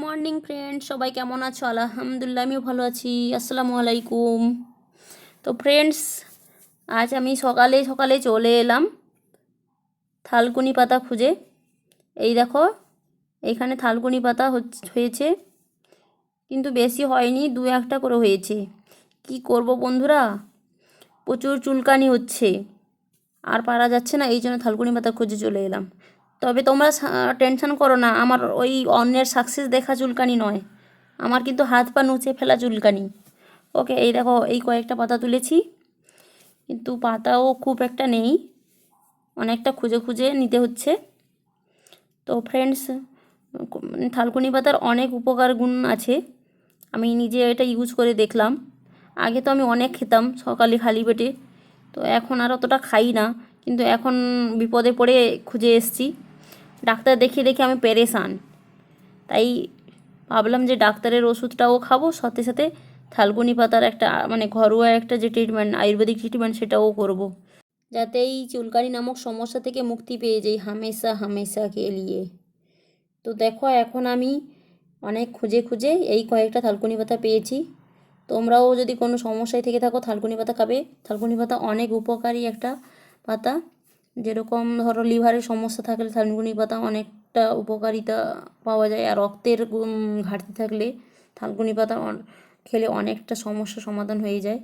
Morning friend, সবাই কেমন আছো? আলহামদুলিল্লাহ, আমিও ভালো আছি। আসসালামু আলাইকুম। তো ফ্রেন্ডস, আজ আমি সকালে সকালে চলে এলাম থালকুনি পাতা খুঁজে। এই দেখো, এইখানে থালকুনি পাতা হয়েছে, কিন্তু বেশি হয়নি, দু একটা করে হয়েছে। কি করব বন্ধুরা, প্রচুর চুলকানি হচ্ছে, আর পারা যাচ্ছে না, এই জন্য থালকুনি পাতা খুঁজে চলে এলাম। তবে তোমরা টেনশন করো না, আমার ওই অন্যের সাকসেস দেখা চুলকানি নয়, আমার কিন্তু হাত পা নুচে ফেলা চুলকানি। ওকে, এই দেখো, এই কয়েকটা পাতা তুলেছি, কিন্তু পাতাও খুব একটা নেই, অনেকটা খুঁজে খুঁজে নিতে হচ্ছে। তো ফ্রেন্ডস, থালকুনি পাতার অনেক উপকার গুণ আছে, আমি নিজে এটা ইউজ করে দেখলাম। আগে তো আমি অনেক খেতাম সকালে খালি পেটে, তো এখন আর অতটা খাই না, কিন্তু এখন বিপদে পড়ে খুঁজে এসেছি। ডাক্তার দেখিয়ে দেখে আমি পেরেশান, তাই ভাবলাম যে ডাক্তারের ওষুধটাও খাবো, সাথে সাথে থালকুনি পাতার একটা ঘরোয়া একটা যে ট্রিটমেন্ট, আয়ুর্বেদিক ট্রিটমেন্ট, সেটাও করব, যাতে এই চুলকানি নামক সমস্যা থেকে মুক্তি পেয়ে যাই হামেশা হামেশা কে লিয়ে। তো দেখো, এখন আমি অনেক খুঁজে খুঁজে এই কয়েকটা থালকুনি পাতা পেয়েছি। তোমরাও যদি কোনো সমস্যায় থেকে থাকো, থালকুনি পাতা খাবে। থালকুনি পাতা অনেক উপকারী একটা পাতা, যেরকম ধরো লিভারের সমস্যা থাকলে থালকুনি পাতা অনেকটা উপকারিতা পাওয়া যায়, আর রক্তের ঘাটতি থাকলে থালকুনি পাতা খেলে অনেকটা সমস্যা সমাধান হয়ে যায়।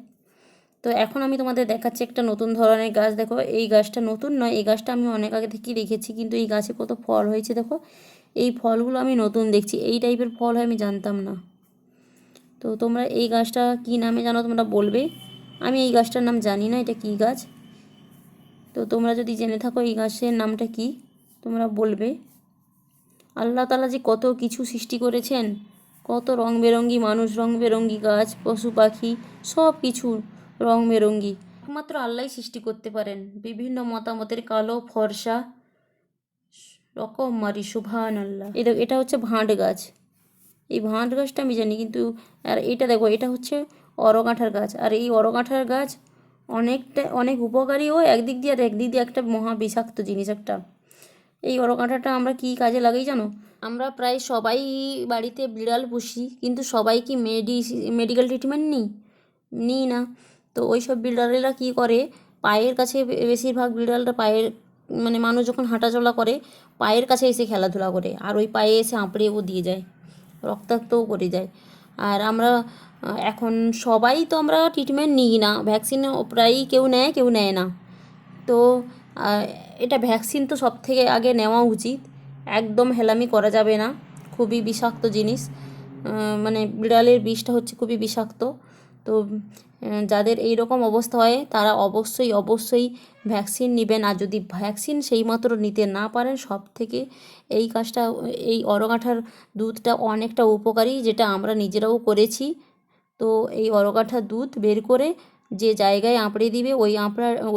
তো এখন আমি তোমাদের দেখাচ্ছি একটা নতুন ধরনের গাছ। দেখো, এই গাছটা নতুন নয়, এই গাছটা আমি অনেক আগে থেকেই দেখেছি, কিন্তু এই গাছে কত ফল হয়েছে দেখো। এই ফলগুলো আমি নতুন দেখছি, এই টাইপের ফল হয় আমি জানতাম না। তো তোমরা এই গাছটা কী নামে জানো তোমরা বলবে, আমি এই গাছটার নাম জানি না, এটা কী গাছ। তো তোমরা যদি জেনে থাকো এই গাছের নামটা কী, তোমরা বলবে। আল্লাহ তাআলা যে কত কিছু সৃষ্টি করেছেন, কত রং বেরঙ্গি মানুষ, রং বেরঙ্গি গাছ, পশু পাখি, সব কিছু রং বেরঙ্গি, একমাত্র আল্লাহই সৃষ্টি করতে পারেন। বিভিন্ন মতামতের, কালো ফর্সা রকমারি, সুবহান আল্লাহ। এটা হচ্ছে ভাঁট গাছ, এই ভাঁট গাছটা আমি জানি, কিন্তু আর এটা দেখো, এটা হচ্ছে অরগাঁঠার গাছ। আর এই অরগাঁঠার গাছ অনেক উপকারীও একদিক দিয়ে, আর একদিক দিয়ে একটা মহা বিষাক্ত জিনিস একটা। এই অরগাঁঠাটা আমরা কি কাজে লাগাই জানো? আমরা প্রায় সবাই বাড়িতে বিড়াল পুষি, কিন্তু সবাই কি মেডিকেল ট্রিটমেন্ট নিই না। তো ওই সব বিড়ালেরা কী করে, পায়ের কাছে, বেশিরভাগ বিড়ালরা পায়ের মানুষ যখন হাঁটাচলা করে পায়ের কাছে এসে খেলাধুলা করে, আর ওই পায়ে এসে আঁপড়েও দিয়ে যায়, রক্তাক্তও করে যায়। আর আমরা এখন সবাই তো আমরা ট্রিটমেন্ট নিই না, ভ্যাকসিন প্রায়ই কেউ নেয় না। তো এটা ভ্যাকসিন তো সব থেকে আগে নেওয়া উচিত, একদম হেলামি করা যাবে না, খুবই বিষাক্ত জিনিস। বিড়ালের বিষটা হচ্ছে খুবই বিষাক্ত। তো যাদের এই রকম অবস্থা হয় তারা অবশ্যই ভ্যাকসিন নেবেন। আর যদি ভ্যাকসিন সেইমাত্র নিতে না পারেন, সব থেকে এই কাজটা, এই অরগাঁঠার দুধটা অনেকটা উপকারী, যেটা আমরা নিজেরাও করেছি। তো এই অরগাঁঠার দুধ বের করে যে জায়গায় আঁপড়ে দিবে,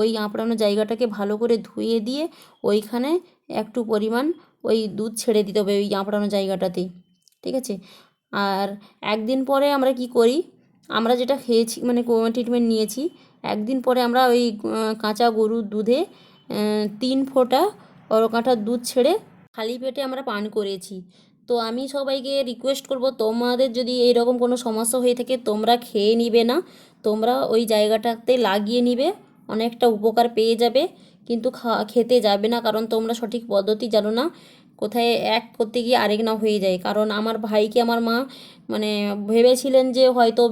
ওই আঁপড়ানো জায়গাটাকে ভালো করে ধুয়ে দিয়ে ওইখানে একটু পরিমাণ ওই দুধ ছেড়ে দিতে হবে ওই আঁপড়ানো জায়গাটাতেই, ঠিক আছে? আর একদিন পরে আমরা কি করি, আমরা যেটা খেয়েছি ট্রিটমেন্ট নিয়েছি, একদিন পরে আমরা ওই কাঁচা গরুর দুধে 3 ফোঁটা অরগাঁঠার দুধ ছেড়ে খালি পেটে আমরা পান করেছি। তো আমি সবাইকে রিকোয়েস্ট করব, তোমাদের যদি এইরকম কোনো সমস্যা হয়ে থাকে, তোমরা খেয়ে নিবে না, তোমরা ওই জায়গাটাতে লাগিয়ে নিবে, অনেকটা উপকার পেয়ে যাবে। কিন্তু খেতে যাবে না, কারণ তোমরা সঠিক পদ্ধতি জানো না, কোথায় এক করতে গিয়ে আরেক না হয়ে যায়। কারণ আমার ভাইকে আমার মা ভেবেছিলেন যে হয়তো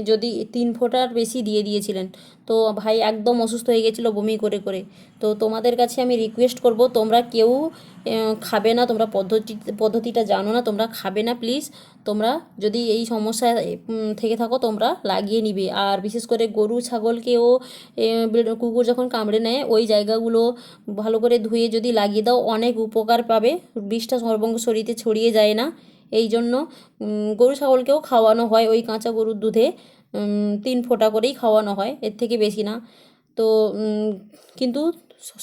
যদি 3 ফোঁটার বেশি দিয়ে দিয়েছিলেন, তো ভাই একদম অসুস্থ হয়ে গেছিলো বমি করে করে। তো তোমাদের কাছে আমি রিকোয়েস্ট করব, তোমরা কেউ খাবে না, তোমরা পদ্ধতিটা জানো না, তোমরা খাবে না প্লিজ। তোমরা যদি এই সমস্যা থেকে থাকো, তোমরা লাগিয়ে নিবে। আর বিশেষ করে গরু ছাগলকেও, কুকুর যখন কামড়ে নেয়, ওই জায়গাগুলো ভালো করে ধুয়ে যদি লাগিয়ে দাও, অনেক উপকার পাবে, বিষটা সর্বঙ্গ শরীরে ছড়িয়ে যায় না। এই জন্য গরু ছাগলকেও খাওয়ানো হয় ওই কাঁচা গরুর দুধে, 3 ফোঁটা করেই খাওয়ানো হয়, এর থেকে বেশি না। তো কিন্তু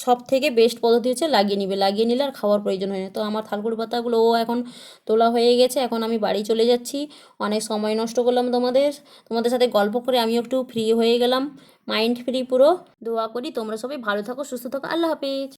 সব থেকে বেস্ট পদ্ধতি হচ্ছে লাগিয়ে নিলে আর খাওয়ার প্রয়োজন হয় না। তো আমার থালকুনি পাতাগুলোও এখন তোলা হয়ে গেছে, এখন আমি বাড়ি চলে যাচ্ছি। অনেক সময় নষ্ট করলাম তোমাদের সাথে গল্প করে, আমিও একটু ফ্রি হয়ে গেলাম, মাইন্ড ফ্রি পুরো। দোয়া করি তোমরা সবাই ভালো থাকো, সুস্থ থাকো। আল্লাহ হাফেজ।